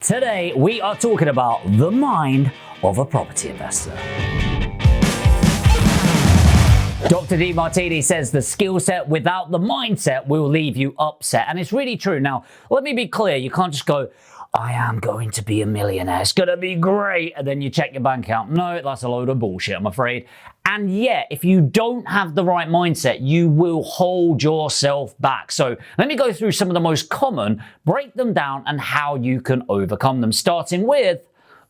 Today, we are talking about the mind of a property investor. Dr. Demartini says the skill set without the mindset will leave you upset. And it's really true. Now, let me be clear. You can't just go, I am going to be a millionaire. It's going to be great. And then you check your bank account. No, that's a load of bullshit, I'm afraid. And yet, if you don't have the right mindset, you will hold yourself back. So let me go through some of the most common, break them down, and how you can overcome them, starting with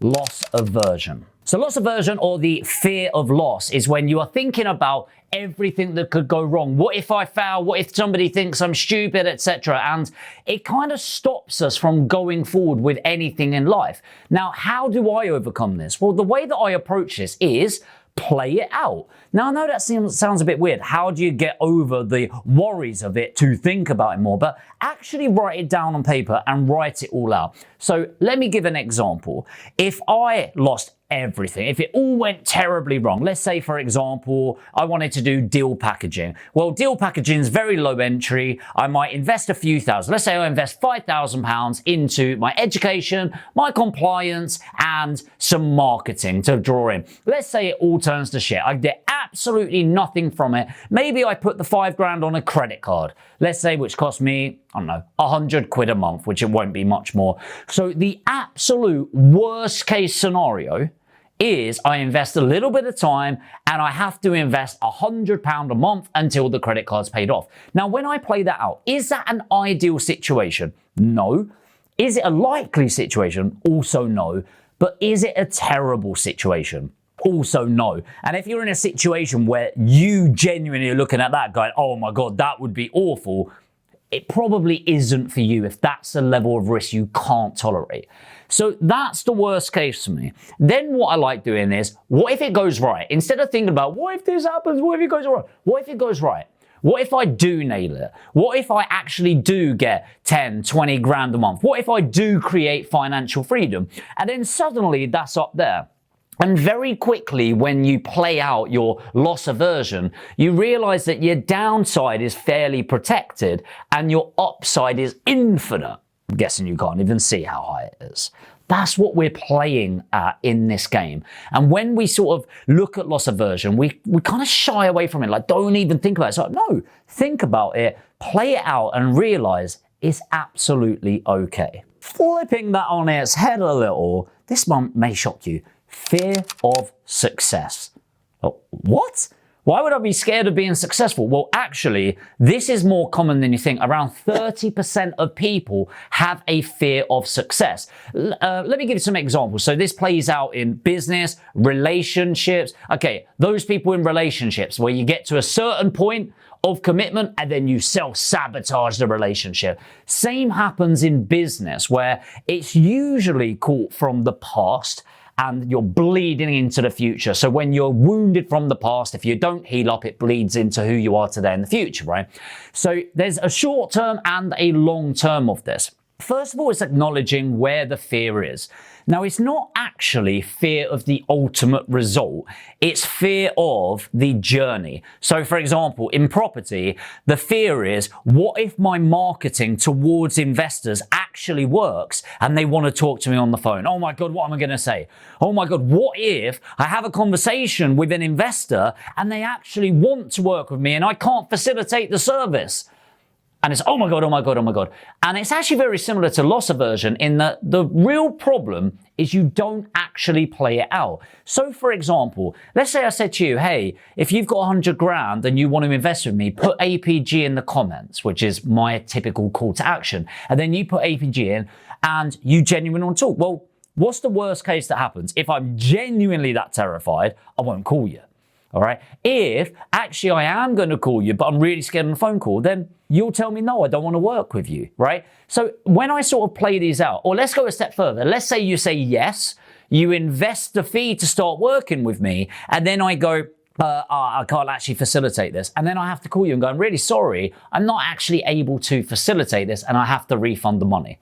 loss aversion. So loss aversion, or the fear of loss, is when you are thinking about everything that could go wrong. What if I fail? What if somebody thinks I'm stupid, etc.? And it kind of stops us from going forward with anything in life. Now, how do I overcome this? Well, the way that I approach this is play it out. Now, I know that sounds a bit weird. How do you get over the worries of it to think about it more? But actually write it down on paper and write it all out. So let me give an example. If I lost everything, if it all went terribly wrong, let's say, for example, I wanted to do deal packaging. Well, deal packaging is very low entry. I might invest a few thousand. Let's say I invest £5,000 into my education, my compliance, and some marketing to draw in. Let's say it all turns to shit. I get absolutely nothing from it. Maybe I put the £5,000 on a credit card, let's say, which cost me, I don't know, £100 a month, which it won't be much more. So the absolute worst case scenario is I invest a little bit of time and I have to invest £100 a month until the credit card's paid off. Now, when I play that out, is that an ideal situation? No. Is it a likely situation? Also no. But is it a terrible situation? Also no. And if you're in a situation where you genuinely are looking at that going, oh my God, that would be awful, it probably isn't for you if that's a level of risk you can't tolerate. So that's the worst case for me. Then what I like doing is, what if it goes right? Instead of thinking about, what if this happens? What if it goes wrong? What if it goes right? What if I do nail it? What if I actually do get 10, 20 grand a month? What if I do create financial freedom? And then suddenly that's up there. And very quickly, when you play out your loss aversion, you realize that your downside is fairly protected and your upside is infinite. I'm guessing you can't even see how high it is. That's what we're playing at in this game. And when we sort of look at loss aversion, we kind of shy away from it. Like, don't even think about it. So no, think about it, play it out, and realize it's absolutely okay. Flipping that on its head a little, this one may shock you. Fear of success. Oh, what? Why would I be scared of being successful? Well, actually, this is more common than you think. Around 30% of people have a fear of success. Let me give you some examples. So this plays out in business, relationships. Okay, those people in relationships where you get to a certain point of commitment and then you self-sabotage the relationship. Same happens in business where it's usually caught from the past and you're bleeding into the future. So when you're wounded from the past, if you don't heal up, it bleeds into who you are today in the future, right? So there's a short term and a long term of this. First of all, it's acknowledging where the fear is. Now, it's not actually fear of the ultimate result. It's fear of the journey. So, for example, in property, the fear is, what if my marketing towards investors actually works and they want to talk to me on the phone? Oh my God, what am I going to say? Oh my God, what if I have a conversation with an investor and they actually want to work with me and I can't facilitate the service? And it's, oh my God, oh my God, oh my God. And it's actually very similar to loss aversion in that the real problem is you don't actually play it out. So for example, let's say I said to you, hey, if you've got 100 grand and you want to invest with me, put APG in the comments, which is my typical call to action. And then you put APG in and you genuinely want to talk. Well, what's the worst case that happens? If I'm genuinely that terrified, I won't call you. All right. If actually I am going to call you, but I'm really scared on the phone call, then you'll tell me, no, I don't want to work with you. Right. So when I sort of play these out, or let's go a step further. Let's say you say yes, you invest the fee to start working with me. And then I go, I can't actually facilitate this. And then I have to call you and go, I'm really sorry. I'm not actually able to facilitate this and I have to refund the money.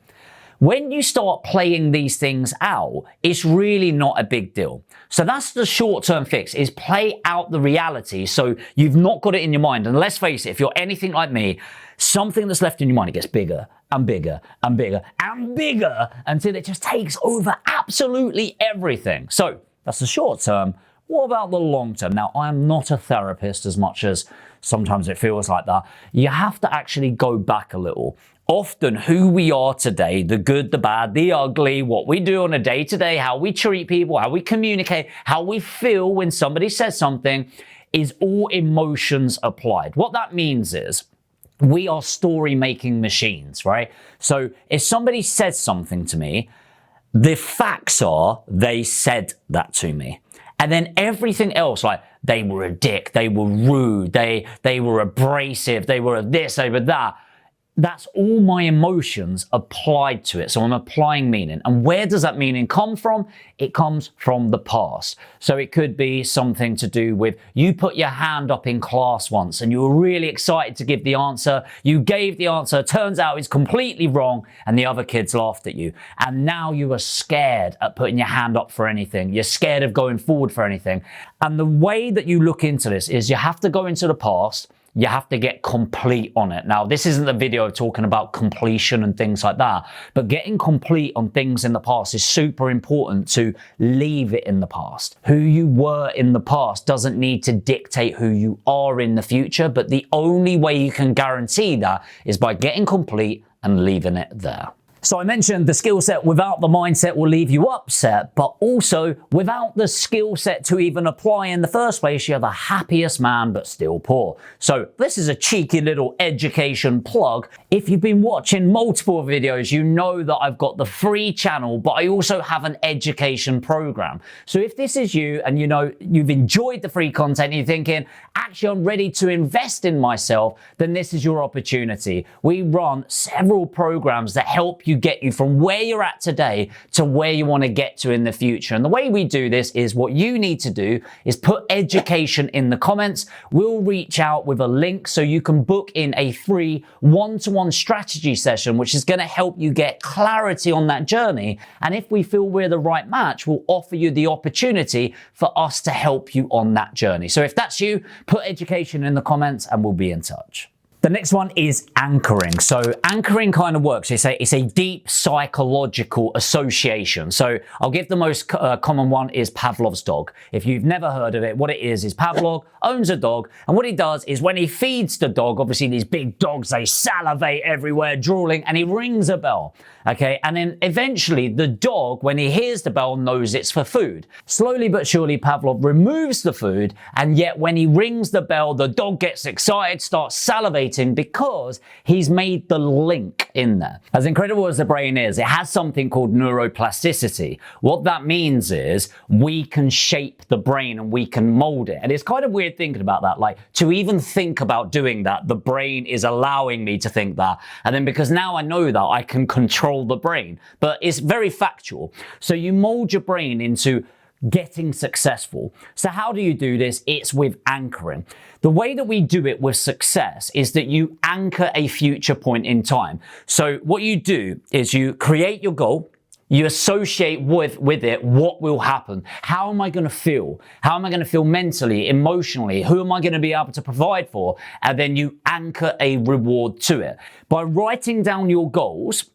When you start playing these things out, it's really not a big deal. So that's the short-term fix, is play out the reality so you've not got it in your mind. And let's face it, if you're anything like me, something that's left in your mind, it gets bigger and bigger and bigger and bigger until it just takes over absolutely everything. So that's the short term. What about the long term? Now, I am not a therapist as much as sometimes it feels like that. You have to actually go back a little. Often who we are today, the good, the bad, the ugly, what we do on a day-to-day, how we treat people, how we communicate, how we feel when somebody says something, is all emotions applied. What that means is we are story-making machines, right? So if somebody says something to me, the facts are they said that to me. And then everything else, like they were a dick, they were rude, they were abrasive, they were this, they were that. That's all my emotions applied to it. So I'm applying meaning. And where does that meaning come from? It comes from the past. So it could be something to do with you put your hand up in class once and you were really excited to give the answer. You gave the answer. Turns out it's completely wrong and the other kids laughed at you. And now you are scared at putting your hand up for anything. You're scared of going forward for anything. And the way that you look into this is you have to go into the past. You have to get complete on it. Now, this isn't the video talking about completion and things like that, but getting complete on things in the past is super important to leave it in the past. Who you were in the past doesn't need to dictate who you are in the future, but the only way you can guarantee that is by getting complete and leaving it there. So I mentioned the skill set without the mindset will leave you upset, but also without the skill set to even apply in the first place, you're the happiest man but still poor. So this is a cheeky little education plug. If you've been watching multiple videos, you know that I've got the free channel, but I also have an education program. So if this is you and you know you've enjoyed the free content and you're thinking, actually I'm ready to invest in myself, then this is your opportunity. We run several programs that help you get you from where you're at today to where you want to get to in the future. And the way we do this is what you need to do is put education in the comments. We'll reach out with a link so you can book in a free one-to-one strategy session, which is going to help you get clarity on that journey. And if we feel we're the right match, we'll offer you the opportunity for us to help you on that journey. So if that's you, put education in the comments and we'll be in touch. The next one is anchoring. So anchoring kind of works. It's a deep psychological association. So I'll give the most common one is Pavlov's dog. If you've never heard of it, what it is Pavlov owns a dog. And what he does is when he feeds the dog, obviously these big dogs, they salivate everywhere, drooling, and he rings a bell. Okay. And then eventually the dog, when he hears the bell, knows it's for food. Slowly but surely, Pavlov removes the food. And yet when he rings the bell, the dog gets excited, starts salivating because he's made the link in there. As incredible as the brain is, it has something called neuroplasticity. What that means is we can shape the brain and we can mold it. And it's kind of weird thinking about that. Like to even think about doing that, the brain is allowing me to think that. And then because now I know that, I can control the brain. But it's very factual. So you mold your brain into getting successful. So how do you do this? It's with anchoring. The way that we do it with success is that you anchor a future point in time. So what you do is you create your goal, you associate with it what will happen. How am I going to feel? How am I going to feel mentally, emotionally? Who am I going to be able to provide for? And then you anchor a reward to it. By writing down your goals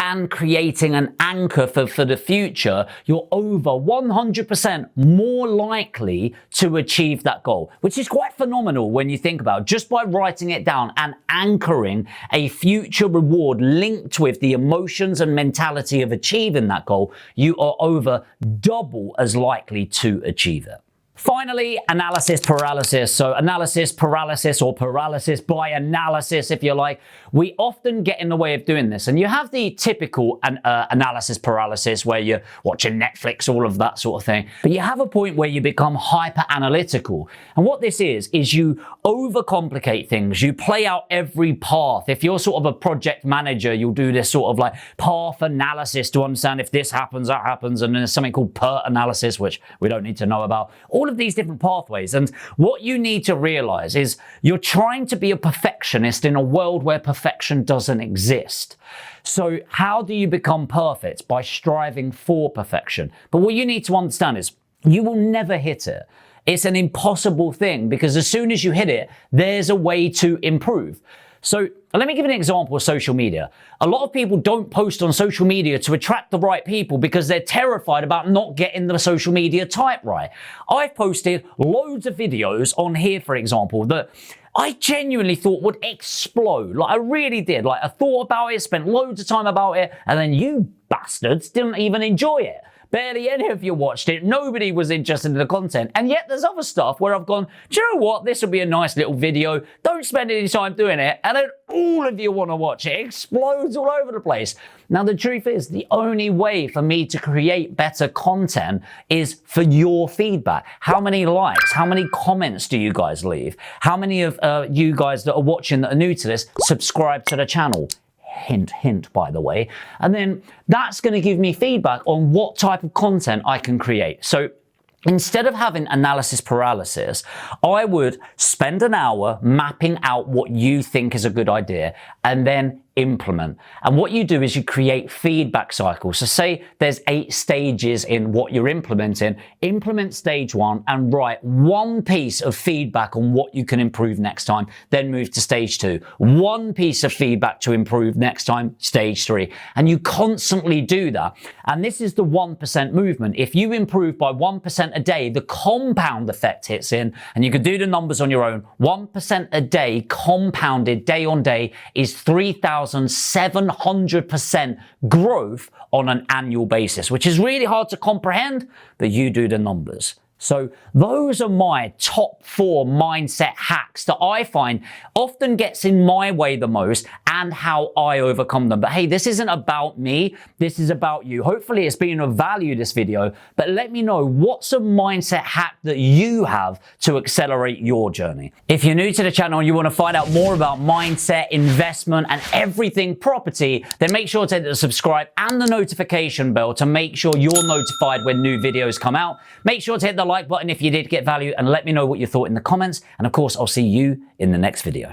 and creating an anchor for the future, you're over 100% more likely to achieve that goal, which is quite phenomenal when you think about it. Just by writing it down and anchoring a future reward linked with the emotions and mentality of achieving that goal, you are over double as likely to achieve it. Finally, analysis paralysis. So analysis paralysis, or paralysis by analysis, if you like. We often get in the way of doing this. And you have the typical analysis paralysis where you're watching Netflix, all of that sort of thing. But you have a point where you become hyper analytical. And what this is you overcomplicate things. You play out every path. If you're sort of a project manager, you'll do this sort of like path analysis to understand if this happens, that happens. And then there's something called PERT analysis, which we don't need to know about. All of these different pathways. And what you need to realize is you're trying to be a perfectionist in a world where perfection doesn't exist. So how do you become perfect? By striving for perfection. But what you need to understand is you will never hit it. It's an impossible thing because as soon as you hit it, there's a way to improve. So let me give you an example of social media. A lot of people don't post on social media to attract the right people because they're terrified about not getting the social media type right. I've posted loads of videos on here, for example, that I genuinely thought would explode. Like, I really did. Like, I thought about it, spent loads of time about it, and then you bastards didn't even enjoy it. Barely any of you watched it. Nobody was interested in the content. And yet there's other stuff where I've gone, do you know what? This will be a nice little video. Don't spend any time doing it. And then all of you want to watch it. It explodes all over the place. Now, the truth is, the only way for me to create better content is for your feedback. How many likes? How many comments do you guys leave? How many of you guys that are watching that are new to this subscribe to the channel? Hint, hint, by the way. And then that's going to give me feedback on what type of content I can create. So instead of having analysis paralysis, I would spend an hour mapping out what you think is a good idea and then implement. And what you do is you create feedback cycles. So say there's 8 stages in what you're implementing. Implement stage 1 and write one piece of feedback on what you can improve next time. Then move to stage 2. One piece of feedback to improve next time, stage 3. And you constantly do that. And this is the 1% movement. If you improve by 1% a day, the compound effect hits in, and you can do the numbers on your own. 1% a day compounded day on day is 3,700% growth on an annual basis, which is really hard to comprehend, but you do the numbers. So those are my top 4 mindset hacks that I find often gets in my way the most and how I overcome them. But hey, this isn't about me. This is about you. Hopefully it's been of value, this video, but let me know what's a mindset hack that you have to accelerate your journey. If you're new to the channel and you want to find out more about mindset, investment, and everything property, then make sure to hit the subscribe and the notification bell to make sure you're notified when new videos come out. Make sure to hit the like button if you did get value, and let me know what you thought in the comments. And of course, I'll see you in the next video.